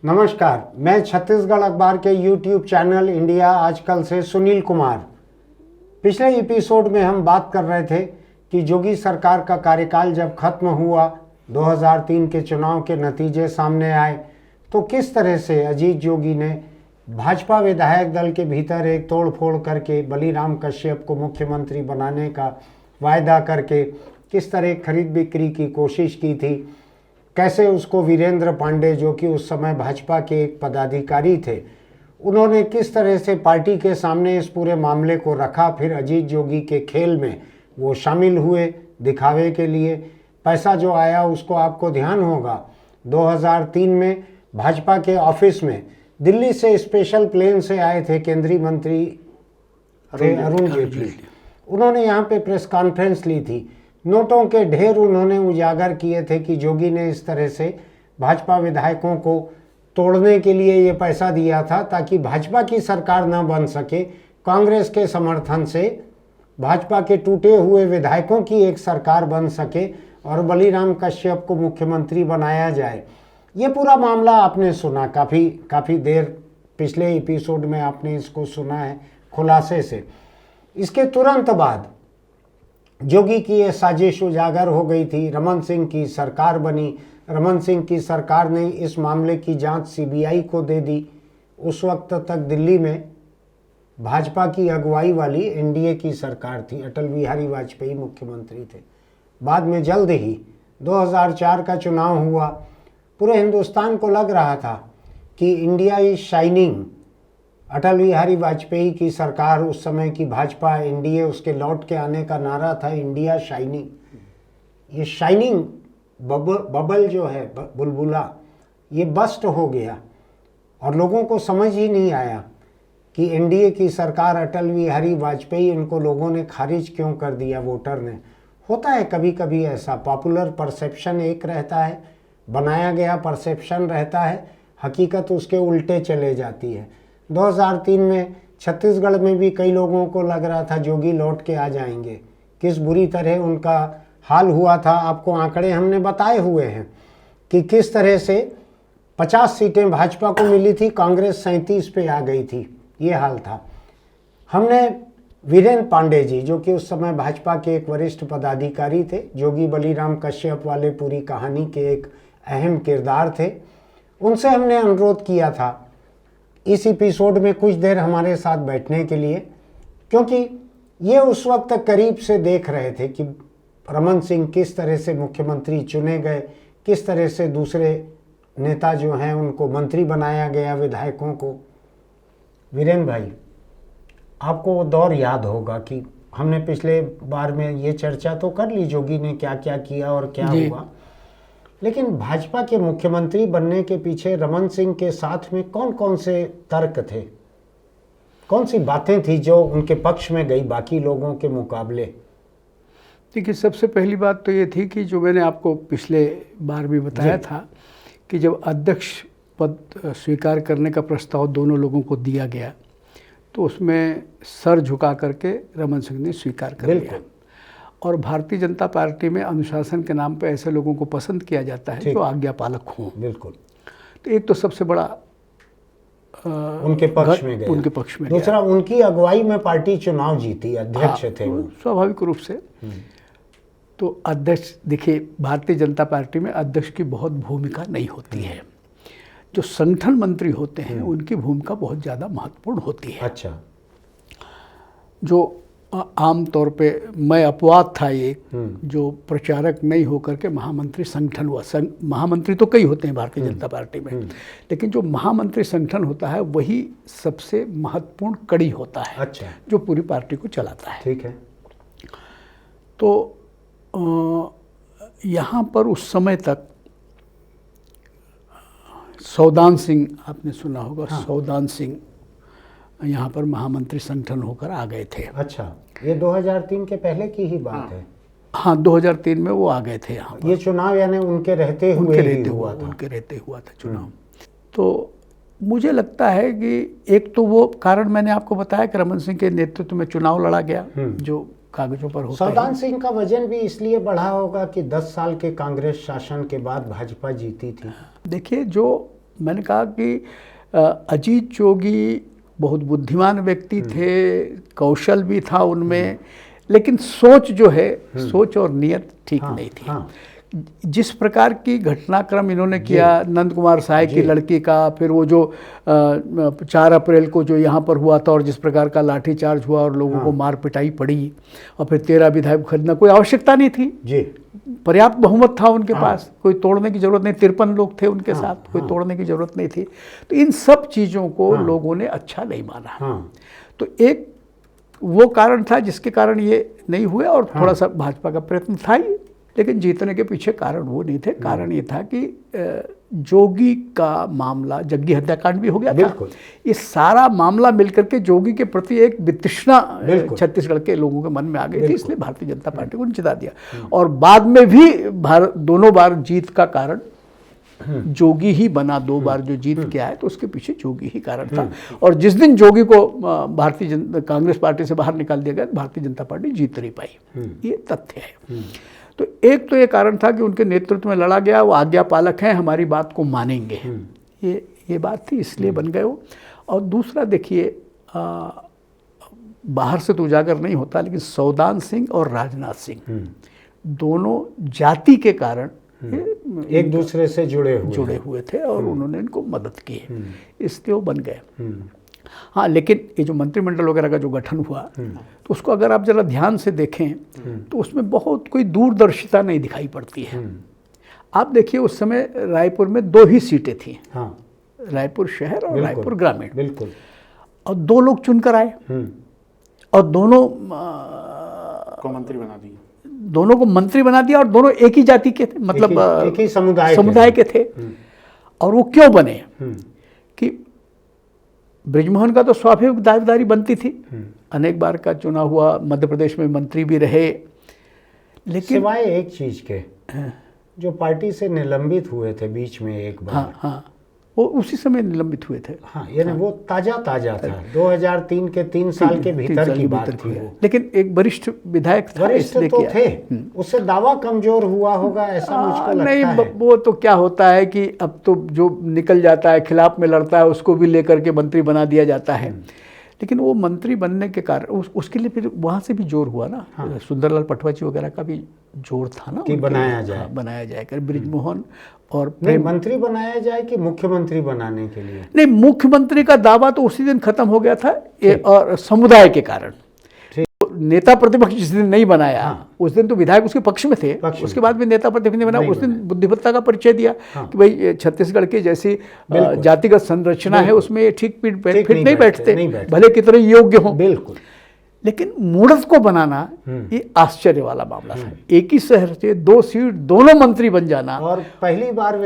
नमस्कार, मैं छत्तीसगढ़ अखबार के YouTube चैनल इंडिया आजकल से सुनील कुमार। पिछले एपिसोड में हम बात कर रहे थे कि योगी सरकार का कार्यकाल जब खत्म हुआ, 2003 के चुनाव के नतीजे सामने आए, तो किस तरह से अजीत जोगी ने भाजपा विधायक दल के भीतर एक तोड़फोड़ करके बलीराम कश्यप को मुख्यमंत्री बनाने का वायदा करके किस तरह खरीद बिक्री की कोशिश की थी, कैसे उसको वीरेंद्र पांडे जो कि उस समय भाजपा के एक पदाधिकारी थे, उन्होंने किस तरह से पार्टी के सामने इस पूरे मामले को रखा। फिर अजीत जोगी के खेल में वो शामिल हुए दिखावे के लिए। पैसा जो आया उसको आपको ध्यान होगा, 2003 में भाजपा के ऑफिस में दिल्ली से स्पेशल प्लेन से आए थे केंद्रीय मंत्री अरुण जेटली। उन्होंने यहाँ पे प्रेस कॉन्फ्रेंस ली थी। नोटों के ढेर उन्होंने उजागर किए थे कि जोगी ने इस तरह से भाजपा विधायकों को तोड़ने के लिए ये पैसा दिया था ताकि भाजपा की सरकार न बन सके, कांग्रेस के समर्थन से भाजपा के टूटे हुए विधायकों की एक सरकार बन सके और बलीराम कश्यप को मुख्यमंत्री बनाया जाए। ये पूरा मामला आपने सुना, काफ़ी देर पिछले एपिसोड में आपने इसको सुना है खुलासे से। इसके तुरंत बाद जोगी की ये साजिश उजागर हो गई थी। रमन सिंह की सरकार बनी। रमन सिंह की सरकार ने इस मामले की जांच सीबीआई को दे दी। उस वक्त तक दिल्ली में भाजपा की अगुवाई वाली एनडीए की सरकार थी, अटल बिहारी वाजपेयी मुख्यमंत्री थे। बाद में जल्द ही 2004 का चुनाव हुआ। पूरे हिंदुस्तान को लग रहा था कि India is shining. Atal Bihari Vajpayee की सरकार, उस समय की भाजपा, एनडीए, उसके लौट के आने का नारा था इंडिया शाइनिंग। ये शाइनिंग बबल जो है, बुलबुला, ये बस्ट हो गया और लोगों को समझ ही नहीं आया कि एनडीए की सरकार, अटल बिहारी वाजपेयी, इनको लोगों ने खारिज क्यों कर दिया, वोटर ने। होता है कभी कभी ऐसा, पॉपुलर परसेप्शन एक रहता है, बनाया गया परसेप्शन रहता है, हकीकत उसके उल्टे चले जाती है। 2003 में छत्तीसगढ़ में भी कई लोगों को लग रहा था जोगी लौट के आ जाएंगे। किस बुरी तरह उनका हाल हुआ था आपको आंकड़े हमने बताए हुए हैं कि किस तरह से 50 सीटें भाजपा को मिली थी, कांग्रेस 37 पे आ गई थी। ये हाल था। हमने वीरेंद्र पांडे जी, जो कि उस समय भाजपा के एक वरिष्ठ पदाधिकारी थे, जोगी बलीराम कश्यप वाले पूरी कहानी के एक अहम किरदार थे, उनसे हमने अनुरोध किया था इस एपिसोड में कुछ देर हमारे साथ बैठने के लिए, क्योंकि ये उस वक्त करीब से देख रहे थे कि रमन सिंह किस तरह से मुख्यमंत्री चुने गए, किस तरह से दूसरे नेता जो हैं उनको मंत्री बनाया गया, विधायकों को। वीरेंद्र भाई, आपको वो दौर याद होगा कि हमने पिछले बार में ये चर्चा तो कर ली जोगी ने क्या क्या किया और क्या हुआ, लेकिन भाजपा के मुख्यमंत्री बनने के पीछे रमन सिंह के साथ में कौन कौन से तर्क थे, कौन सी बातें थी जो उनके पक्ष में गई बाकी लोगों के मुकाबले? देखिए, सबसे पहली बात तो ये थी कि जो मैंने आपको पिछले बार भी बताया था कि जब अध्यक्ष पद स्वीकार करने का प्रस्ताव दोनों लोगों को दिया गया तो उसमें सर झुका करके रमन सिंह ने स्वीकार कर लिया। और भारतीय जनता पार्टी में अनुशासन के नाम पे ऐसे लोगों को पसंद किया जाता है जो आज्ञा पालक हों। बिल्कुल। तो एक तो सबसे बड़ा उनके पक्ष में गया। उनके पक्ष में दूसरा, उनकी अगुवाई में पार्टी चुनाव जीती, अध्यक्ष थे वो। स्वाभाविक रूप से। तो अध्यक्ष, देखिए, भारतीय जनता पार्टी में अध्यक्ष की बहुत भूमिका नहीं होती है। जो संगठन मंत्री होते हैं उनकी भूमिका बहुत ज़्यादा महत्वपूर्ण होती है। अच्छा। जो आम तौर पे मैं अपवाद था एक, जो प्रचारक नहीं होकर के महामंत्री संगठन हुआ। महामंत्री तो कई होते हैं भारतीय जनता पार्टी में, लेकिन जो महामंत्री संगठन होता है वही सबसे महत्वपूर्ण कड़ी होता है। अच्छा। जो पूरी पार्टी को चलाता है। ठीक है। तो यहाँ पर उस समय तक सौदान सिंह, आपने सुना होगा। हाँ। सौदान सिंह यहाँ पर महामंत्री संगठन होकर आ गए थे। अच्छा, ये 2003 के पहले की ही बात है। हाँ, 2003 में वो आ गए थे यहाँ पर। ये चुनाव यानी उनके रहते हुआ था चुनाव। तो मुझे लगता है कि एक तो वो कारण मैंने आपको बताया कि रमन सिंह के नेतृत्व में चुनाव लड़ा गया, जो कागजों पर होता है। सौदान सिंह का वजन भी इसलिए बढ़ा होगा कि 10 साल के कांग्रेस शासन के बाद भाजपा जीती थी। देखिए, जो मैंने कहा कि अजीत जोगी बहुत बुद्धिमान व्यक्ति थे, कौशल भी था उनमें, लेकिन सोच जो है, सोच और नियत ठीक नहीं थी। हाँ। जिस प्रकार की घटनाक्रम इन्होंने किया, नंद कुमार साय की लड़की का, फिर वो जो 4 अप्रैल को जो यहाँ पर हुआ था और जिस प्रकार का लाठीचार्ज हुआ और लोगों को मार पिटाई पड़ी, और फिर 13 विधायक खरीदना, कोई आवश्यकता नहीं थी जी, पर्याप्त बहुमत था उनके पास, कोई तोड़ने की जरूरत नहीं, 53 लोग थे उनके साथ, कोई तोड़ने की जरूरत नहीं थी। तो इन सब चीज़ों को लोगों ने अच्छा नहीं माना। तो एक वो कारण था जिसके कारण ये नहीं हुए, और थोड़ा सा भाजपा का प्रयत्न था ही, लेकिन जीतने के पीछे कारण वो नहीं थे। कारण ये था कि जोगी का मामला, जग्गी हत्याकांड भी हो गया था, ये सारा मामला मिलकर के जोगी के प्रति एक वितृष्णा छत्तीसगढ़ के लोगों के मन में आ गई थी, इसलिए भारतीय जनता पार्टी को जिता दिया। और बाद में भी दोनों बार जीत का कारण जोगी ही बना। 2 बार जो जीत के आए तो उसके पीछे जोगी ही कारण था। और जिस दिन जोगी को कांग्रेस पार्टी से बाहर निकाल दिया गया, भारतीय जनता पार्टी जीत नहीं पाई, ये तथ्य है। तो एक तो ये कारण था कि उनके नेतृत्व में लड़ा गया, वो आज्ञा पालक हैं, हमारी बात को मानेंगे, ये बात थी, इसलिए बन गए वो। और दूसरा देखिए, बाहर से तो उजागर नहीं होता, लेकिन सौदान सिंह और राजनाथ सिंह दोनों जाति के कारण एक दूसरे से जुड़े हुए थे और उन्होंने इनको मदद की, इसलिए वो बन गए। हाँ, लेकिन ये जो मंत्रिमंडल वगैरह का जो गठन हुआ, तो उसको अगर आप जरा ध्यान से देखें तो उसमें बहुत कोई दूरदर्शिता नहीं दिखाई पड़ती है। आप देखिए, उस समय रायपुर में 2 ही सीटें थी, रायपुर शहर और रायपुर ग्रामीण, बिल्कुल, और 2 लोग चुनकर आए और दोनों को मंत्री बना दिए, दोनों को मंत्री बना दिया, और दोनों एक ही जाति के थे, मतलब एक ही समुदाय के थे। और वो क्यों बने कि बृजमोहन का तो स्वाभाविक दावेदारी बनती थी, अनेक बार का चुना हुआ, मध्य प्रदेश में मंत्री भी रहे, लेकिन सिवाय एक चीज के जो पार्टी से निलंबित हुए थे बीच में एक बार, हाँ, वो उसी समय निलंबित हुए थे। यानी वो ताजा था, 2003 के 3 साल के भीतर की बात थी वो। लेकिन एक वरिष्ठ विधायक था, वरिष्ठ तो थे, उससे दावा कमजोर हुआ होगा ऐसा मुझको लगता है। नहीं, वो तो क्या होता है कि अब तो जो निकल जाता है, खिलाफ में लड़ता है, उसको भी लेकर के मंत्री बना दिया जाता है। लेकिन वो मंत्री बनने के कारण उसके लिए फिर वहाँ से भी जोर हुआ ना, सुंदरलाल पटवा जी वगैरह का भी जोर था ना कि बनाया जाए कर बृजमोहन और मंत्री बनाया जाए कि मुख्यमंत्री बनाने के लिए। नहीं, मुख्यमंत्री का दावा तो उसी दिन खत्म हो गया था, और समुदाय के कारण नेता प्रतिपक्ष जिस दिन नहीं बनाया, उस दिन तो विधायक उसके पक्ष में थे, उसके बाद भी नेता प्रतिपक्ष नहीं बना, उस दिन बुद्धिमत्ता का परिचय दिया कि भाई छत्तीसगढ़ की जैसी जातिगत संरचना है उसमें ठीक फिट नहीं बैठते, भले कितने योग्य हों। बिल्कुल। लेकिन मूढ़त को बनाना ये आश्चर्य वाला मामला था। एक ही शहर से 2 सीट, दोनों मंत्री बन जाना, और पहली बार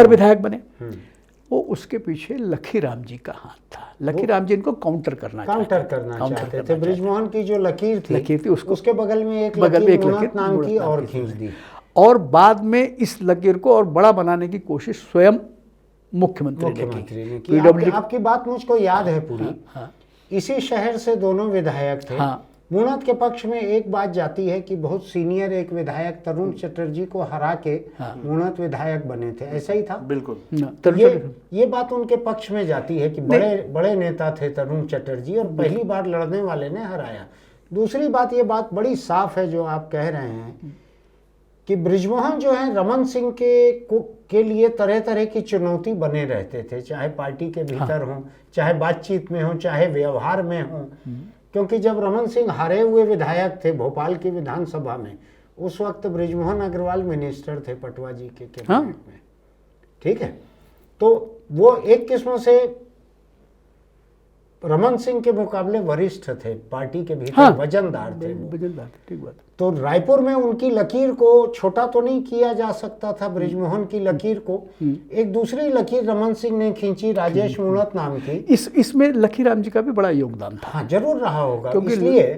विधायक बने। वो उसके पीछे लखीराम जी का हाथ था। लखीराम जी इनको काउंटर करना चाहते थे। बृजमोहन की जो लकीर थी उसके बगल में एक लकीर नाम की और खींच दी, और बाद में इस लकीर को और बड़ा बनाने की कोशिश स्वयं मुख्यमंत्री ने की। आपकी बात मुझको याद है पूरी। इसी शहर से दोनों विधायक थे। मुणत के पक्ष में एक बात जाती है कि बहुत सीनियर एक विधायक तरुण चटर्जी को हरा के मुणत विधायक बने थे, ऐसा ही था? बिल्कुल। ये बात उनके पक्ष में जाती है कि बड़े नेता थे तरुण चटर्जी और पहली बार लड़ने वाले ने हराया। दूसरी बात, ये बात बड़ी साफ है जो आप कह रहे हैं कि बृजमोहन जो है रमन सिंह के लिए तरह तरह की चुनौती बने रहते थे, चाहे पार्टी के भीतर हो, चाहे बातचीत में हो, चाहे व्यवहार में हो। क्योंकि जब रमन सिंह हारे हुए विधायक थे भोपाल की विधानसभा में, उस वक्त बृजमोहन अग्रवाल मिनिस्टर थे पटवा जी के कैबिनेट में, ठीक है? तो वो एक किस्म से रमन सिंह के मुकाबले वरिष्ठ थे, पार्टी के भीतर वजनदार थे। ठीक बात। तो रायपुर में उनकी लकीर को छोटा तो नहीं किया जा सकता था। बृजमोहन की लकीर को एक दूसरी लकीर रमन सिंह ने खींची, राजेश मुणत नाम की। इसमें लखीराम जी का भी बड़ा योगदान था। हाँ, जरूर रहा होगा, इसलिए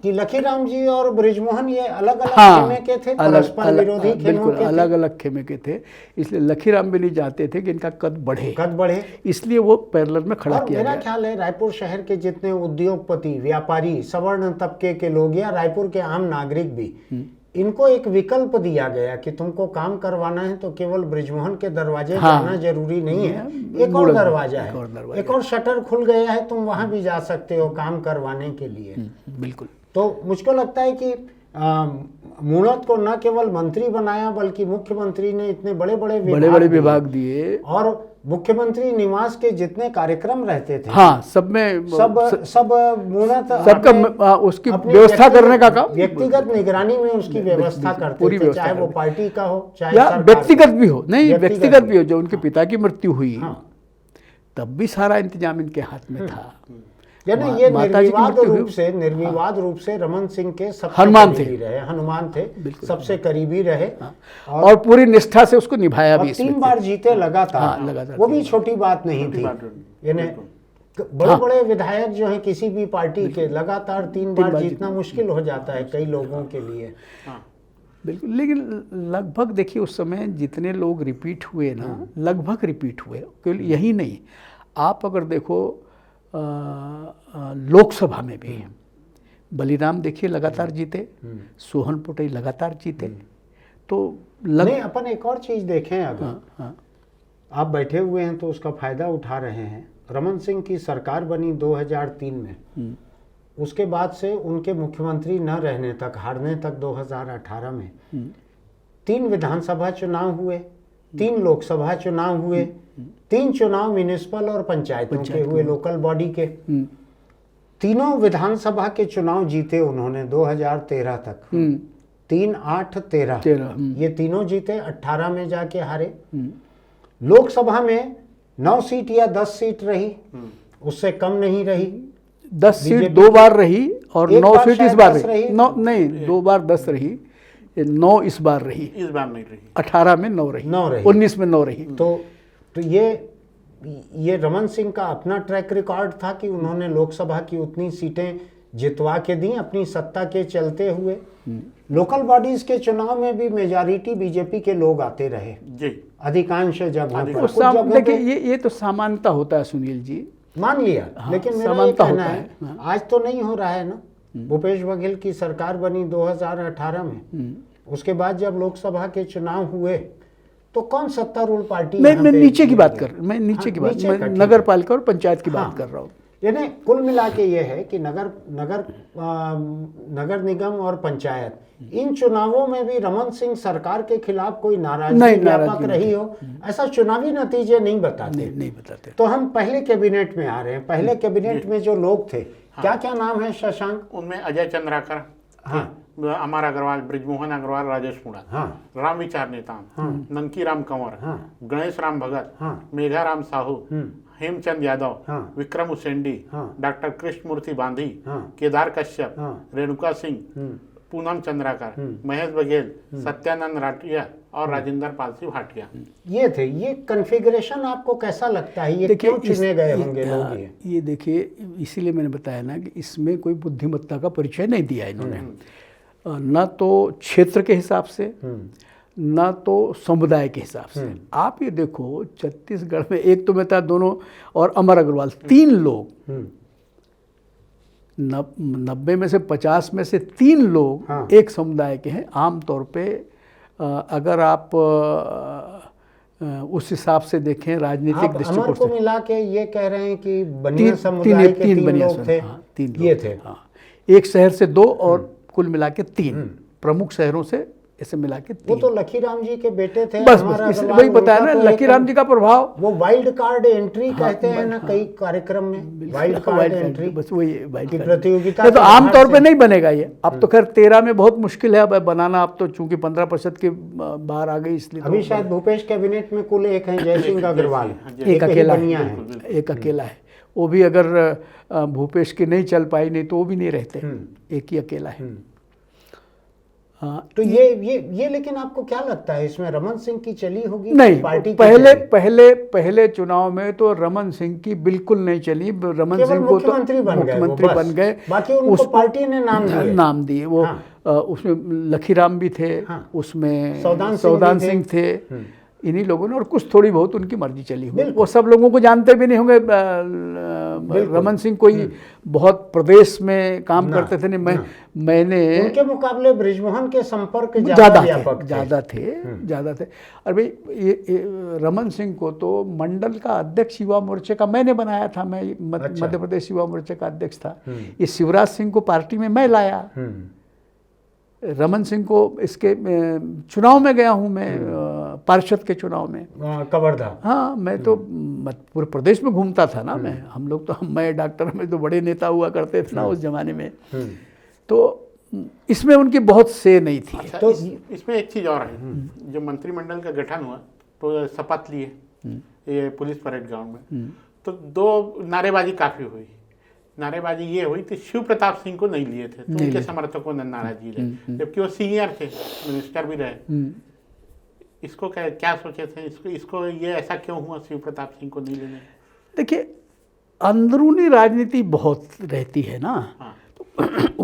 कि लखीराम जी और बृजमोहन ये अलग अलग खेमे के थे, परस्पर विरोधी खेमों के, अलग अलग खेमे के थे। इसलिए लखीराम भी नहीं चाहते थे कि इनका कद बढ़े, इसलिए वो पैरेलल में खड़ा किया गया। मेरा ख्याल है रायपुर शहर के जितने उद्योगपति, व्यापारी, सवर्ण तबके के लोग या रायपुर के आम नागरिक भी इनको एक विकल्प दिया गया कि तुमको काम करवाना है तो केवल बृजमोहन के दरवाजे हाँ। जाना जरूरी नहीं है, एक और मुड़क दरवाजा एक और है, दरवाजा एक और शटर खुल गया है, तुम वहां भी जा सकते हो काम करवाने के लिए। बिल्कुल। तो मुझको लगता है कि मूणत को न केवल मंत्री बनाया बल्कि मुख्यमंत्री ने इतने बड़े बड़े बड़े विभाग दिए और मुख्यमंत्री निवास के जितने कार्यक्रम रहते थे, हाँ, सब में सब मूणत सबका उसकी अपनी व्यवस्था करने का काम व्यक्तिगत निगरानी में उसकी व्यवस्था करते पूरी थे, व्यवस्था चाहे वो करते। पार्टी का हो चाहे या सरकार व्यक्तिगत का। भी हो, नहीं व्यक्तिगत भी हो, जो उनके पिता की मृत्यु हुई हाँ। तब भी सारा इंतजाम इनके हाथ में था। यानी ये माता जी की निर्विवाद रूप से रमन सिंह के सबसे हनुमान करीबी रहे, हनुमान थे, सबसे करीबी रहे और पूरी निष्ठा से उसको निभाया भी। और 3 बार जीते लगातार, हाँ, लगातार वो भी छोटी बात नहीं थी। यानी बड़े बड़े विधायक जो हैं किसी भी पार्टी के लगातार 3 बार जीतना मुश्किल हो जाता है कई लोगों के लिए। बिल्कुल, लेकिन लगभग देखिए उस समय जितने लोग रिपीट हुए ना, लगभग रिपीट हुए, केवल यही नहीं, आप अगर देखो लोकसभा में भी बलिराम देखिए लगातार जीते, सोहन पोटई लगातार जीते, तो नहीं, अपन एक और चीज देखें अगर हाँ, आप बैठे हुए हैं तो उसका फायदा उठा रहे हैं। रमन सिंह की सरकार बनी 2003 में, उसके बाद से उनके मुख्यमंत्री न रहने तक, हारने तक 2018 में 3 विधानसभा चुनाव हुए, 3 लोकसभा चुनाव हुए, 3 चुनाव म्युनिसिपल और पंचायतों के हुए, लोकल बॉडी के। तीनों विधानसभा के चुनाव जीते उन्होंने 2013 तक, 3, 8, 13 ये तीनों जीते। 18 में जाके हारे। लोकसभा में 9 सीट या 10 सीट रही, उससे कम नहीं रही। 10 सीट 2 बार रही और 9 सीट इस बार रही। 9 नहीं, 2 बार 10 रही, 9 इस बार रही, इस बार नहीं रही। 18 में 9 रही, 19 में 9 रही। तो ये रमन सिंह का अपना ट्रैक रिकॉर्ड था कि उन्होंने लोकसभा की उतनी सीटें जितवा के दी अपनी सत्ता के चलते हुए। लोकल बॉडीज के चुनाव में भी मेजॉरिटी बीजेपी के लोग आते रहे जी, अधिकांश जगहों पर। कुछ देखिए जगहों पे ये तो सामान्यता होता है सुनील जी, मान लिया, लेकिन मेरा ये समानता कहना होता है आज तो नहीं हो रहा है ना। भूपेश बघेल की सरकार बनी 2018 में, उसके बाद जब लोकसभा के चुनाव हुए तो कौन सत्तारूढ़ पार्टी? मैं नीचे की बात कर, मैं नीचे की बात, मैं नगर पालिका और पंचायत की बात कर रहा हूँ। यानी कुल मिला के ये है कि नगर निगम और पंचायत, इन चुनावों में भी रमन सिंह सरकार के खिलाफ कोई नाराजगी व्यापक रही हो, ऐसा चुनावी नतीजे नहीं बताते। नहीं बताते। तो हम पहले कैबिनेट में आ रहे हैं। पहले कैबिनेट में जो लोग थे, क्या नाम है शशांक? उनमें अजय चंद्राकर, हाँ, अमर अग्रवाल, बृजमोहन अग्रवाल, राजेश पुड़ा, हाँ, राम विचार नेताम, नंकी राम कंवर, हाँ, गणेश राम भगत, हाँ, मेघाराम साहू, हेमचंद यादव, हाँ, विक्रम उसेंडी, हाँ, डॉक्टर कृष्णमूर्ति बांधी, हाँ, केदार कश्यप, हाँ, रेणुका सिंह, पूनम चंद्राकर, महेश बघेल, सत्यानंद राठिया और राजेंद्र पाल सिंह भाटिया। ये थे। ये कन्फिगरेशन आपको कैसा लगता है? ये क्यों चुने गए होंगे लोग? ये देखिए, इसीलिए मैंने बताया ना कि इसमें कोई बुद्धिमत्ता का परिचय नहीं दिया इन्होंने, न तो क्षेत्र के हिसाब से, न तो समुदाय के हिसाब से। आप ये देखो छत्तीसगढ़ में, एक तो मैं था दोनों और अमर अग्रवाल, 3 लोग 90 में से 50 में से 3 लोग एक समुदाय के हैं। आमतौर पे अगर आप उस हिसाब से देखें राजनीतिक दृष्टिकोण को मिला के ये कह रहे हैं कि बनिया समुदाय के 3 लोग थे। ये थे। एक शहर से 2 और कुल मिला के 3 प्रमुख शहरों से ऐसे मिला के 3। वो तो लकीराम जी के बेटे थे। बस वही बताया ना, लकीराम जी का प्रभाव। वो वाइल्ड कार्ड एंट्री कहते हैं ना कई कार्यक्रम में, वाइल्ड कार्ड एंट्री, बस वही वाइल्ड कार्ड प्रतियोगिता। तो आमतौर पे नहीं बनेगा ये। अब तो खैर 13 में बहुत मुश्किल है अब बनाना। अब तो चूंकि 15% के बाहर आ गई, इसलिए अभी शायद भूपेश कैबिनेट में कुल एक है, जयसिंह अग्रवाल एक अकेला है, एक अकेला है। वो भी अगर भूपेश की नहीं चल पाई, नहीं तो वो भी नहीं रहते, एक ही अकेला है। तो ये लेकिन आपको क्या लगता है इसमें रमन सिंह की चली होगी? नहीं, पार्टी पहले चुनाव में तो रमन सिंह की बिल्कुल नहीं चली। रमन सिंह को तो मुख्यमंत्री बन गए, बाकी उनको पार्टी ने नाम दिए। वो उसमें लखीराम भी थे, उसमें सौदान सिंह थे, इन्हीं लोगों ने, और कुछ थोड़ी बहुत उनकी मर्जी चली हुई। वो सब लोगों को जानते भी नहीं होंगे। रमन सिंह कोई बहुत प्रदेश में काम करते थे नहीं। मैंने उनके मुकाबले बृजमोहन के संपर्क ज़्यादा थे। और भाई ये रमन सिंह को तो मंडल का अध्यक्ष युवा मोर्चे का मैंने बनाया था। मैं मध्य प्रदेश युवा मोर्चे का अध्यक्ष था। ये शिवराज सिंह को पार्टी में मैं लाया। रमन सिंह को इसके चुनाव में गया हूँ मैं, पार्षद के चुनाव में कवर्धा। हाँ, मैं तो पूरे प्रदेश में घूमता था ना। हम लोग तो, मैं डॉक्टर में तो बड़े नेता हुआ करते थे ना उस जमाने में। तो इसमें उनकी बहुत से नहीं थी। अच्छा, तो इसमें एक चीज़ और है। जब मंत्रिमंडल का गठन हुआ तो शपथ लिए ये पुलिस परेड ग्राउंड में, तो 2 नारेबाजी काफ़ी हुई। नारेबाजी ये हुई थी, शिव प्रताप सिंह को नहीं लिए थे तो उनके समर्थकों ने नाराजगी रही, जबकि वो सीनियर थे, मिनिस्टर भी रहे। इसको क्या सोचे थे? इसको ये ऐसा क्यों हुआ शिव प्रताप सिंह को नहीं लेने? देखिए, अंदरूनी राजनीति बहुत रहती है ना। तो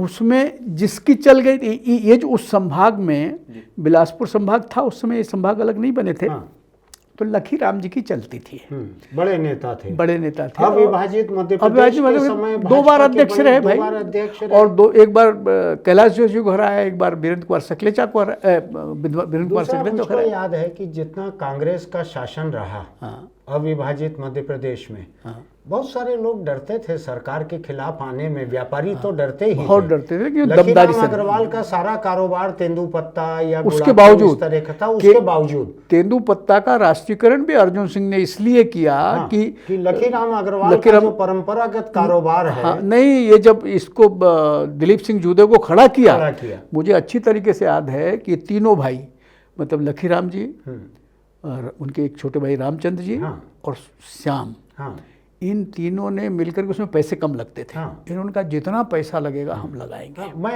उसमें जिसकी चल गई थी। ये जो उस संभाग में बिलासपुर संभाग था, उस समय ये संभाग अलग नहीं बने थे। तो लखी राम जी की चलती थी। बड़े नेता थे। अविभाजित मध्य प्रदेश के समय 2 बार अध्यक्ष रहे भाई। और एक बार कैलाश जोशी को हराया, एक बार वीरेंद्र कुमार सकलेचा को मुझको याद है कि जितना कांग्रेस का शासन रहा अविभाजित मध्य प्रदेश में, बहुत सारे लोग डरते थे सरकार के खिलाफ आने में। व्यापारी तो डरते ही बहुत डरते थे कि दबदारी से। अग्रवाल का सारा कारोबार तेंदुपत्ता या उसके बावजूद था, उसके बावजूद तेंदुपत्ता का राष्ट्रीयकरण भी अर्जुन सिंह ने इसलिए किया कि लखीराम अग्रवाल का जो परंपरागत कारोबार है। नहीं, ये जब इसको दिलीप सिंह जूदे को खड़ा किया, मुझे अच्छी तरीके से याद है कि तीनों भाई, मतलब लखीराम जी और उनके एक छोटे भाई रामचंद्र जी और श्याम, इन तीनों ने मिलकर के उसमें पैसे कम लगते थे। इन्होंने कहा जितना पैसा लगेगा हम लगाएंगे।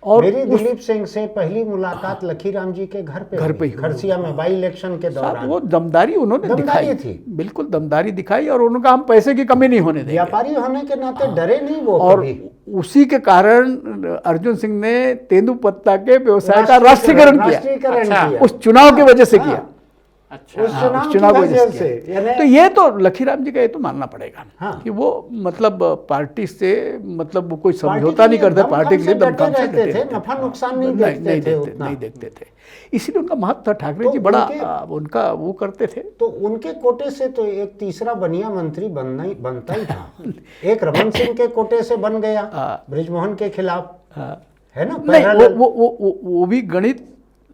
और मेरी दिलीप सिंह से पहली मुलाकात लखीराम जी के घर पे खरसिया में बाई इलेक्शन के दौरान। वो दमदारी उन्होंने दिखाई थी, बिल्कुल दमदारी दिखाई। और उन्होंने कहा हम पैसे की कमी नहीं होने देंगे। व्यापारी होने के नाते डरे नहीं वो। और उसी के कारण अर्जुन सिंह ने तेंदुपत्ता के व्यवसाय का राष्ट्रीयकरण किया। उस चुनाव की वजह से किया। अच्छा, उस चुनाव की वजह से। तो ये तो लखीराम जी का ये तो मानना पड़ेगा कि वो मतलब पार्टी से मतलब वो कोई समझौता नहीं करते, पार्टी के लिए दमखम से डटे थे, नफा नुकसान नहीं देखते थे। इसीलिए उनका महत्व था। ठाकरे जी बड़ा उनका वो करते थे। तो उनके कोटे से तो एक तीसरा बनिया मंत्री बनता ही था। एक रमन सिंह के कोटे से बन गया बृजमोहन के खिलाफ, है ना। नहीं, वो भी गणित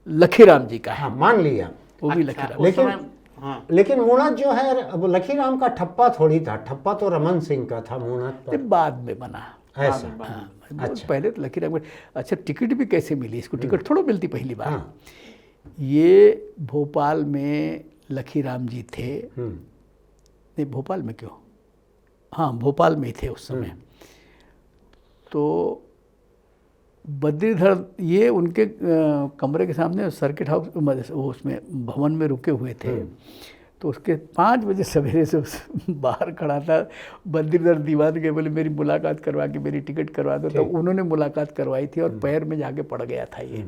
लखीराम जी का है, मान लिया वो भी लखीराम। लेकिन मुणत जो है अब लखीराम का ठप्पा थोड़ी था। ठप्पा तो रमन सिंह का था, मुणत बाद में बना ऐसा। अच्छा, पहले तो लखीराम। अच्छा, टिकट भी कैसे मिली इसको? टिकट थोड़ा मिलती पहली बार। ये भोपाल में लखीराम जी थे। नहीं, भोपाल में क्यों? हाँ, भोपाल में ही थे उस समय। तो बद्रीधर ये उनके कमरे के सामने सर्किट हाउस वो उसमें भवन में रुके हुए थे। तो उसके 5 बजे सवेरे से बाहर खड़ा था बद्रीधर दीवान के, बोले मेरी मुलाकात करवा के मेरी टिकट करवा दो। तो उन्होंने मुलाकात करवाई थी और पैर में जाके पड़ गया था ये।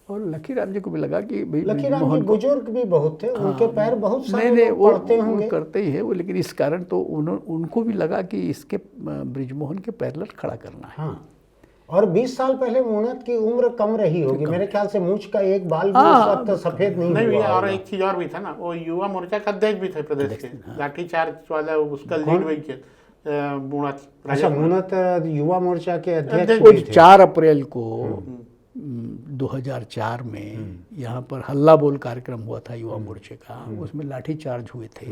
और लखीराम जी को भी लगा कि भाई लखीराम जी बुजुर्ग भी बहुत थे, उनके पैर बहुत सारे लोग पड़ते होंगे। करते ही है वो, लेकिन इस कारण तो उनको भी लगा कि इसके बृजमोहन के पैरेलल खड़ा करना है। और 20 साल पहले मुणत की उम्र कम रही होगी मेरे ख्याल से। मूंछ का एक बाल भी उस वक्त सफेद नहीं हुआ। और एक चीज और भी था ना, वो युवा मोर्चा का अध्यक्ष भी थे प्रदेश के। लाठीचार्ज वाला उसका लीड वही किया मुणत। अच्छा, मुणत युवा मोर्चा के अध्यक्ष भी थे। 4 अप्रैल को 2004 में यहाँ पर हल्ला बोल कार्यक्रम हुआ था युवा मोर्चे का। उसमें लाठीचार्ज हुए थे,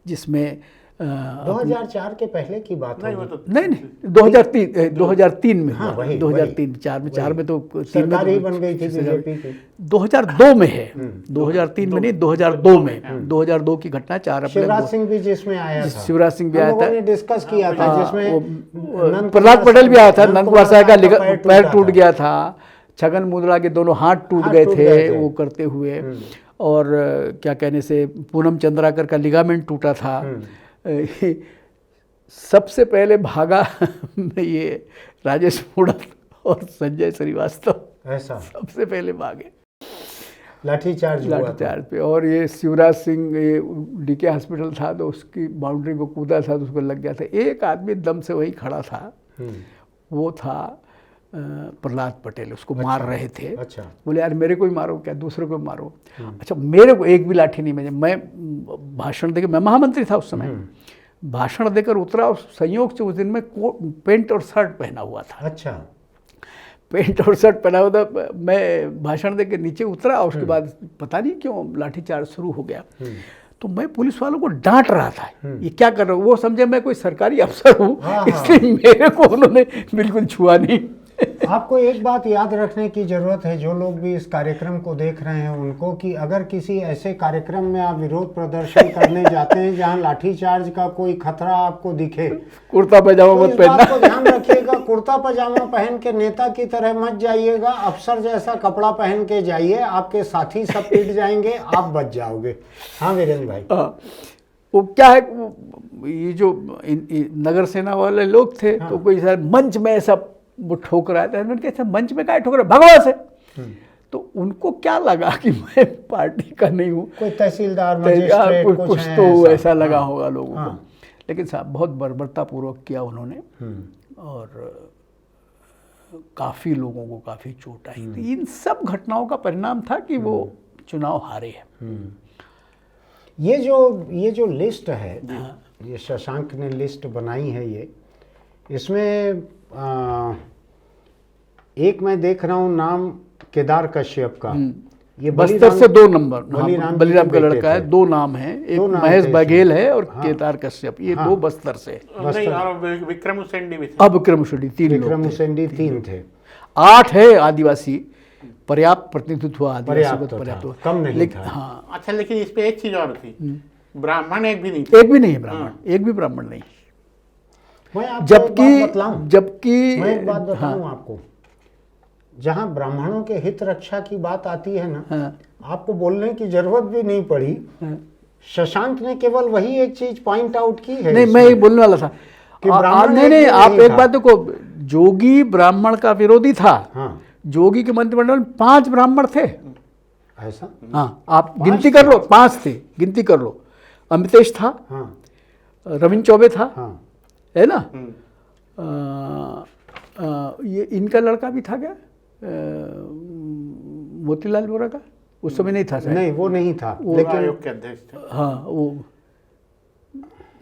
जिसमें 2004 के पहले की बात है। नहीं 2003 में हुआ। 2003-4 में तो सरकार ही बन गई थी बीजेपी की। 2002 में है, 2003 में नहीं, 2002 में। 2002 की घटना 4 अप्रैल। शिवराज सिंह भी जिसमें आया था। शिवराज सिंह भी आया था, डिस्कस किया था, जिसमें प्रहलाद पटेल भी आया था। नंद कुमार साहब का पैर टूट गया था, छगन मुद्रा के दोनों हाथ टूट गए थे वो करते हुए। और क्या कहने से पूनम चंद्राकर का लिगामेंट टूटा था। सबसे पहले भागा ये राजेश मुणत और संजय श्रीवास्तव, ऐसा सबसे पहले भागे। लाठीचार्ज हुआ था। लाठीचार्ज पे। और ये शिवराज सिंह, ये डीके हॉस्पिटल था तो उसकी बाउंड्री पे कूदा था तो उसको लग गया था। एक आदमी दम से वही खड़ा था, वो था प्रहलाद पटेल, उसको मार रहे थे। अच्छा। बोले यार मेरे को ही मारो क्या, दूसरे को मारो। अच्छा, मेरे को एक भी लाठी नहीं बजी। मैं भाषण देकर, मैं महामंत्री था उस समय, भाषण देकर उतरा और संयोग से उस दिन में पेंट और शर्ट पहना हुआ था। अच्छा। पेंट और शर्ट पहना हुआ था। मैं भाषण देकर नीचे उतरा और उसके बाद पता नहीं क्यों लाठीचार्ज शुरू हो गया। तो मैं पुलिस वालों को डांट रहा था, ये क्या कर रहे हो। वो समझे मैं कोई सरकारी अफसर हूँ, इसलिए मेरे को उन्होंने बिल्कुल छुआ नहीं। आपको एक बात याद रखने की जरूरत है, जो लोग भी इस कार्यक्रम को देख रहे हैं उनको, कि अगर किसी ऐसे कार्यक्रम में आप विरोध प्रदर्शन करने जाते हैं जहां लाठीचार्ज का कोई खतरा आपको दिखे, कुर्ता पजामा तो मत इस बात पहनना। को ध्यान रखिएगा, कुर्ता पजामा पहन के नेता की तरह मत जाइएगा। अफसर जैसा कपड़ा पहन के जाइए, आपके साथी सब पिट जाएंगे, आप बच जाओगे। हाँ वीरेंद्र भाई। वो क्या है, ये जो नगर सेना वाले लोग थे, तो कोई सर मंच में ऐसा वो ठोक रहा था। मैंने कहा मंच में क्या ठोक रहा है, भगवान से। तो उनको क्या लगा कि मैं पार्टी का नहीं हूँ, कोई तहसीलदार, मजिस्ट्रेट, कुछ है तो ऐसा। ऐसा लगा होगा लोगों हाँ। को। लेकिन साहब बहुत बर्बरतापूर्वक किया उन्होंने, और काफ़ी लोगों को काफ़ी चोट आई। तो इन सब घटनाओं का परिणाम था कि वो चुनाव हारे हैं। ये जो लिस्ट है, ये शशांक ने लिस्ट बनाई है, ये इसमें एक मैं देख रहा हूँ नाम केदार कश्यप का। ये बस्तर से 2 नंबर, बलिराम बलिराम का के लड़का है। बेटे 2 नाम है, एक दो नाम महेश थे बघेल इसमें। है और हाँ। केदार कश्यप, ये हाँ। 2 बस्तर से। नहीं, और विक्रम उसेंडी भी थे। अब विक्रम उसेंडी 3 लोग विक्रम थे। उसेंडी 3 थे। 8 है आदिवासी, पर्याप्त प्रतिनिधित्व हुआ आदिवासी को, पर्याप्त हुआ। था, कम नहीं लेकिन था। हाँ, अच्छा, लेकिन इस पे एक चीज और थी, ब्राह्मण एक भी नहीं थे। एक भी नहीं है ब्राह्मण, एक भी ब्राह्मण नहीं। मैं आपको एक बात बतलाऊं? जबकि मैं एक बात बताऊं आपको, जहां ब्राह्मणों के हित रक्षा की बात आती है ना, हाँ, आपको बोलने की जरूरत भी नहीं पड़ी। शशांक ने केवल वही एक चीज पॉइंट आउट की है। नहीं, मैं ये बोलने वाला था कि ब्राह्मण नहीं, एक भी आप नहीं एक था। बात देखो, जोगी ब्राह्मण का विरोधी था। हाँ, जोगी के मंत्रिमंडल में 5 ब्राह्मण थे। ऐसा। हाँ, आप गिनती कर लो, 5 थे, गिनती कर लो। अमितेश था, हाँ, रविंद्र चौबे था, हाँ, है ना। ये इनका लड़का भी था क्या, मोतीलाल वोरा का, उस समय नहीं था शायद। नहीं वो नहीं था, लेकिन लेकिन आयोग के अध्यक्ष थे हाँ, वो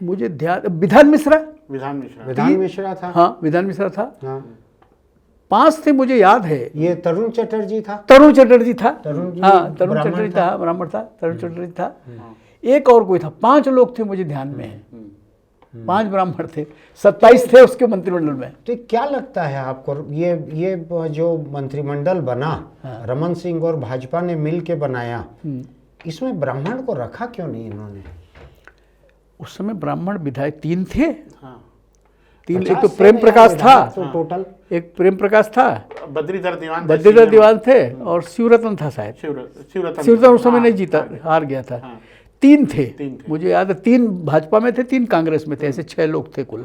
मुझे ध्यान, विधान मिश्रा। विधान मिश्रा। विधान मिश्रा था। हाँ, विधान मिश्रा था। हाँ, 5 थे मुझे याद है। ये तरुण चटर्जी था। तरुण चटर्जी था। तरुण जी हाँ, तरुण ब्राह्मण चटर्जी था। था, ब्राह्मण था, तरुण चटर्जी था। एक और कोई था, 5 लोग थे मुझे ध्यान में है। 5 ब्राह्मण थे, 27 थे उसके मंत्रिमंडल में। तो क्या लगता है आपको, ये जो मंत्रिमंडल बना, रमन सिंह और भाजपा ने मिल के बनाया, इसमें ब्राह्मण को रखा क्यों नहीं इन्होंने? उस समय ब्राह्मण विधायक 3 थे। हाँ, 3, 50 एक तो से प्रेम प्रकाश नया था, विधायक तो टोटल एक प्रेम प्रकाश था, बद्रीधर दीवान थे, बद्रीधर दीवान थे, और शिवरतन था शायद। शिवरतन उस समय नहीं जीता, हार गया था। 3 थे मुझे याद है। 3 भाजपा में थे, 3 कांग्रेस में थे, ऐसे 6 लोग थे कुल,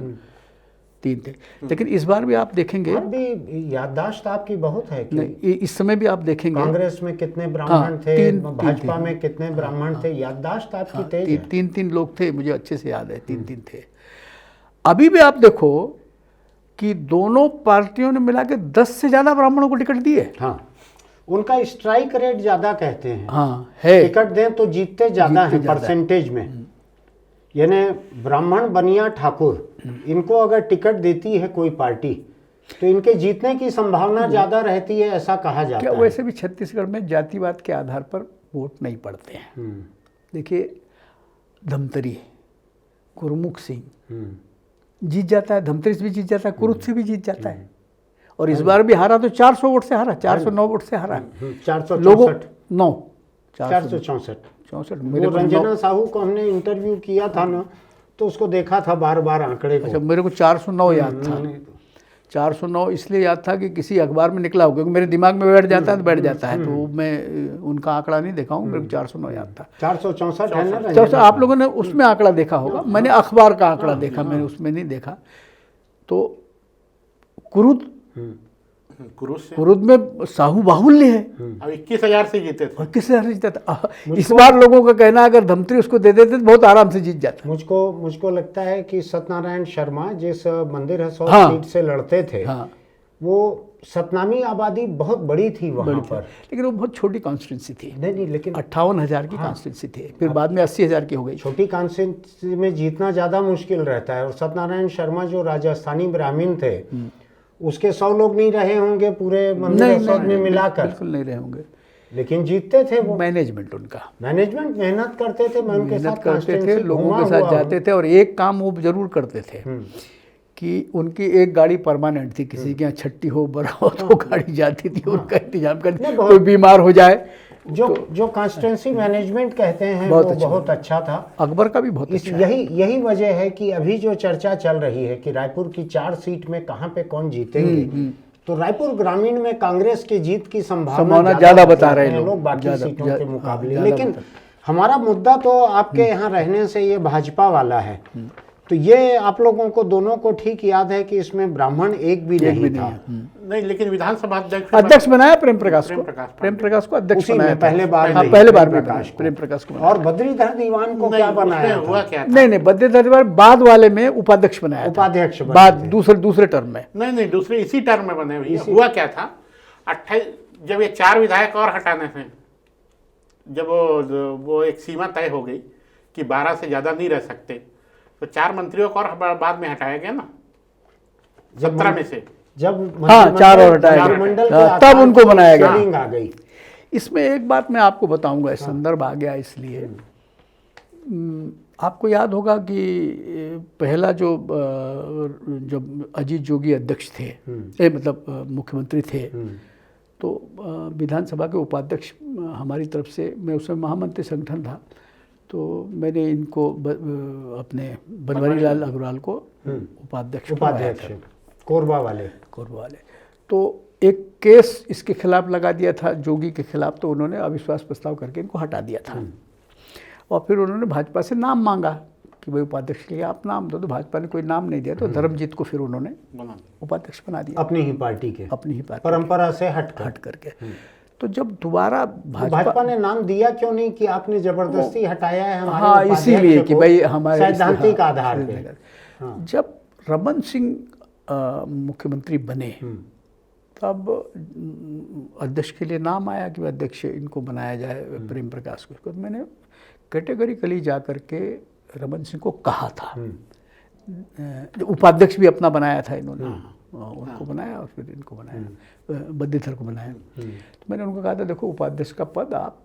3 थे। लेकिन इस बार भी आप देखेंगे, अब भी याददाश्त आपकी बहुत है कि नहीं, इस समय भी आप देखेंगे कांग्रेस में कितने ब्राह्मण हाँ, थे, तीन भाजपा थे। में कितने ब्राह्मण थे, याददाश्त आपकी तेज है। 3 लोग थे, मुझे अच्छे से याद है, 3 थे। अभी भी आप देखो कि दोनों पार्टियों ने मिला के 10 से ज़्यादा ब्राह्मणों को टिकट दिए। हाँ, उनका स्ट्राइक रेट ज्यादा कहते हैं। हाँ, है। टिकट दें तो जीतते ज्यादा हैं परसेंटेज में। यानी ब्राह्मण, बनिया, ठाकुर, इनको अगर टिकट देती है कोई पार्टी तो इनके जीतने की संभावना ज्यादा रहती है, ऐसा कहा जाता क्या है। वैसे भी छत्तीसगढ़ में जातिवाद के आधार पर वोट नहीं पड़ते हैं। देखिए, धमतरी, गुरमुख सिंह जीत जाता है, धमतरी से भी जीत जाता है, कुरुद से भी जीत जाता है, और इस बार भी हारा तो 400 वोट से हारा, 409 वोट से हारा। 464 मेरे वो को रंजना साहू को हमने इंटरव्यू किया था ना, तो उसको देखा था बार बार आंकड़े को। अच्छा, मेरे को 409 याद था। 409 इसलिए याद था कि किसी अखबार में निकला हो, क्योंकि मेरे दिमाग में बैठ जाता है तो बैठ जाता है, तो मैं उनका आंकड़ा नहीं देखा हूँ। मेरे को 409 याद था। 464 है ना तो रंजना? आप लोगों ने उसमें आंकड़ा देखा होगा, मैंने अखबार का आंकड़ा देखा, मैंने उसमें नहीं देखा। तो कुरुद कुरुद से कुरुद में साहू बाहुल्य है अब 21,000 से जीते थे। और किससे हर जीता था। इस बार लोगों का कहना है अगर धमतरी उसको दे देते तो बहुत आराम से जीत जाता। मुझको लगता है कि सत्यनारायण शर्मा जिस मंदिर हसौद हाँ। सीट से लड़ते थे, हाँ। वो सतनामी आबादी बहुत बड़ी थी वहाँ पर। लेकिन वो बहुत छोटी कॉन्स्टिट्यूंसी थी, नहीं, लेकिन 58,000 की कॉन्स्टिट्यूंसी थी, फिर बाद में 80,000 की हो गई। छोटी कॉन्स्टिट्यूंसी में जीतना ज़्यादा मुश्किल रहता है। और सत्यनारायण शर्मा जो राजस्थानी ब्राह्मण थे, उसके 100 लोग नहीं रहे होंगे पूरे मंदिर हसौद में मिलाकर, बिल्कुल नहीं रहे होंगे, लेकिन जीतते थे वो। मैनेजमेंट उनका, मैनेजमेंट मेहनत करते थे, मैं उनके मेहनत साथ करते थे, constituency लोगों घूमा के साथ हुआ जाते थे। और एक काम वो जरूर करते थे कि उनकी एक गाड़ी परमानेंट थी, किसी के यहाँ छट्टी हो बड़ा हो तो गाड़ी जाती थी, उनका इंतजाम करती, नहीं, कोई बीमार हो जाए। जो कॉन्स्टिट्यूंसी मैनेजमेंट कहते हैं बहुत वो अच्छा बहुत अच्छा था। अकबर का भी बहुत इस अच्छा है। यही वजह है कि अभी जो चर्चा चल रही है कि रायपुर की 4 सीट में कहाँ पे कौन जीतेंगे, तो रायपुर ग्रामीण में कांग्रेस की जीत की संभावना ज्यादा बता रहे हैं लोग बाकी ज्यादा- सीटों के मुकाबले। ज्यादा लेकिन बता- हमारा मुद्दा तो आपके यहाँ रहने से ये भाजपा वाला है, तो ये आप लोगों को दोनों को ठीक याद है कि इसमें ब्राह्मण एक भी नहीं था। नहीं, लेकिन विधानसभा अध्यक्ष बनाया प्रेम प्रकाश को, प्रेम प्रकाश प्रेम प्रकाश को अध्यक्ष उसी बनाया में पहले बार हाँ, में पहले बार प्रेम में प्रकाश को। प्रेम प्रकाश को। और बद्रीधर दीवान को क्या बनाया हुआ था? क्या था? नहीं, बद्रीधर बाद वाले में उपाध्यक्ष बनाया था। उपाध्यक्ष बने बाद थे। दूसरे टर्म में। नहीं, दूसरे इसी टर्म में बने हुए। हुआ क्या था, 28 जब ये 4 विधायक और हटाने थे, जब वो एक सीमा तय हो गई कि 12 से ज्यादा नहीं रह सकते, तो 4 मंत्रियों को और बाद में हटाया गया ना, 17 में से। जब हाँ, 4 और हटाया गया। मंत्रिमंडल के हाँ, आकार तब उनको की बनाया गया। शेयरिंग आ गई। इसमें एक बात मैं आपको बताऊंगा, इस संदर्भ आ गया इसलिए। आपको याद होगा कि पहला जब अजीत जोगी अध्यक्ष थे, मतलब मुख्यमंत्री थे, तो विधानसभा के उपाध्यक्ष हमारी तरफ से, मैं उसमें महामंत्री संगठन था, तो मैंने इनको अपने बनवारी लाल अग्रवाल को उपाध्यक्ष कोरबा वाले। तो एक केस इसके खिलाफ लगा दिया था, जोगी के खिलाफ, तो उन्होंने अविश्वास प्रस्ताव करके इनको हटा दिया था। और फिर उन्होंने भाजपा से नाम मांगा कि भाई उपाध्यक्ष के लिए आप नाम दो, तो भाजपा ने कोई नाम नहीं दिया, तो धर्मजीत को फिर उन्होंने उपाध्यक्ष बना दिया, अपनी ही पार्टी के, अपनी ही पार्टी परंपरा से हट करके। तो जब दोबारा भाजपा ने नाम दिया क्यों नहीं कि आपने जबरदस्ती हटाया है हमारे हाँ, उपाध्यक्ष इसीलिए कि को भाई हमारे सैद्धांतिक आधार पे। जब रमन सिंह मुख्यमंत्री बने, तब अध्यक्ष के लिए नाम आया कि अध्यक्ष इनको बनाया जाए प्रेम प्रकाश को। तो मैंने कैटेगरिकली जा करके रमन सिंह को कहा था, उपाध्यक्ष भी अपना बनाया था इन्होंने, उनको बनाया और फिर इनको बनाया, बद्रीधर को बनाया। तो मैंने उनको कहा था देखो उपाध्यक्ष का पद आप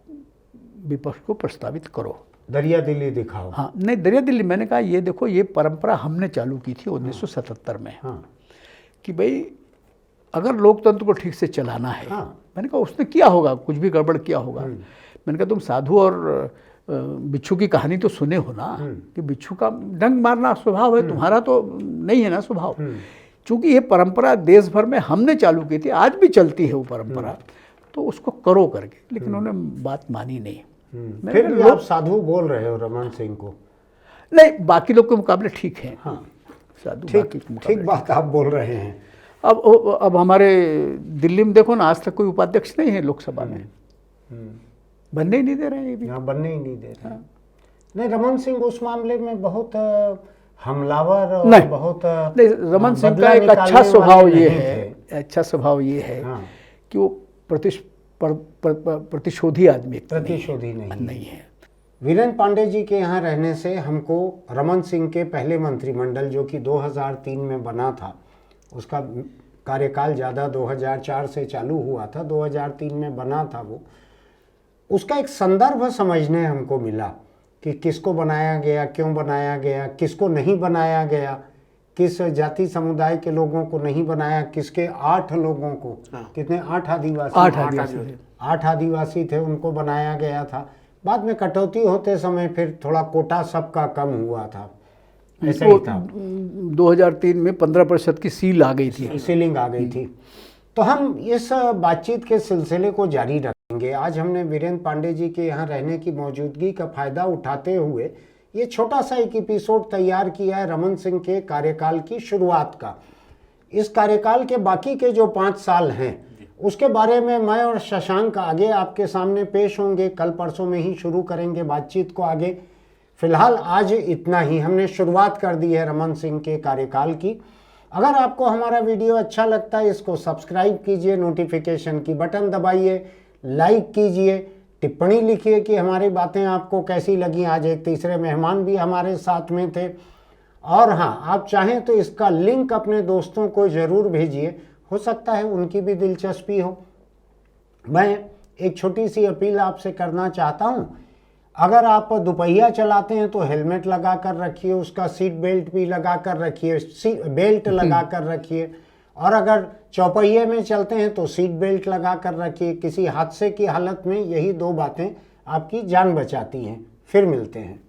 विपक्ष को प्रस्तावित करो, दरिया दिल्ली दिखाओ। हाँ, नहीं दरिया दिल्ली, मैंने कहा ये देखो ये परंपरा हमने चालू की थी 1977 में, कि भाई अगर लोकतंत्र को ठीक से चलाना है, मैंने कहा उसने किया होगा, कुछ भी गड़बड़ किया होगा। मैंने कहा तुम साधु और बिच्छू की कहानी तो सुने हो ना, कि बिच्छू का डंक मारना स्वभाव है, तुम्हारा तो नहीं है ना स्वभाव। चूंकि ये परंपरा देश भर में हमने चालू की थी, आज भी चलती है वो परंपरा, तो उसको करो करके, लेकिन उन्होंने बात मानी नहीं। फिर भी आप साधु बोल रहे हो रमन सिंह को? नहीं, बाकी लोग के मुकाबले ठीक है। साधु बाकी के मुकाबले ठीक बात आप बोल रहे हैं। अब हमारे दिल्ली में देखो ना, आज तक कोई उपाध्यक्ष नहीं है लोकसभा में, बनने ही नहीं दे रहे हैं ये भी। बनने ही नहीं दे रहे। नहीं, रमन सिंह उस मामले में बहुत हमलावर और नहीं, बहुत नहीं, रमन सिंह का एक अच्छा स्वभाव ये है, कि वो प्रतिशोधी आदमी, प्रतिशोधी नहीं है। वीरेंद्र पांडे जी के यहाँ रहने से हमको रमन सिंह के पहले मंत्रिमंडल जो कि 2003 में बना था, उसका कार्यकाल ज़्यादा 2004 से चालू हुआ था, 2003 में बना था वो, उसका एक संदर्भ समझने हमको मिला कि किसको बनाया गया, क्यों बनाया गया, किसको नहीं बनाया गया, किस जाति समुदाय के लोगों को नहीं बनाया, किसके 8 लोगों को, कितने 8 आदिवासी थे उनको बनाया गया था। बाद में कटौती होते समय फिर थोड़ा कोटा सबका कम हुआ था, ऐसा ही था। 2003 में 15% की सील आ गई थी, सीलिंग आ गई थी। तो हम इस बातचीत के सिलसिले को जारी रखेंगे। आज हमने वीरेंद्र पांडे जी के यहाँ रहने की मौजूदगी का फायदा उठाते हुए ये छोटा सा एक एपिसोड तैयार किया है रमन सिंह के कार्यकाल की शुरुआत का। इस कार्यकाल के बाकी के जो 5 साल हैं उसके बारे में मैं और शशांक आगे आपके सामने पेश होंगे। कल परसों में ही शुरू करेंगे बातचीत को आगे। फिलहाल आज इतना ही, हमने शुरुआत कर दी है रमन सिंह के कार्यकाल की। अगर आपको हमारा वीडियो अच्छा लगता है इसको सब्सक्राइब कीजिए, नोटिफिकेशन की बटन दबाइए, लाइक कीजिए, टिप्पणी लिखिए कि हमारी बातें आपको कैसी लगी। आज एक तीसरे मेहमान भी हमारे साथ में थे। और हाँ, आप चाहें तो इसका लिंक अपने दोस्तों को ज़रूर भेजिए, हो सकता है उनकी भी दिलचस्पी हो। मैं एक छोटी सी अपील आपसे करना चाहता हूँ, अगर आप दुपहिया चलाते हैं तो हेलमेट लगा कर रखिए, उसका सीट बेल्ट भी लगा कर रखिए, बेल्ट लगा कर रखिए। और अगर चौपहिए में चलते हैं तो सीट बेल्ट लगा कर रखिए। किसी हादसे की हालत में यही 2 बातें आपकी जान बचाती हैं। फिर मिलते हैं।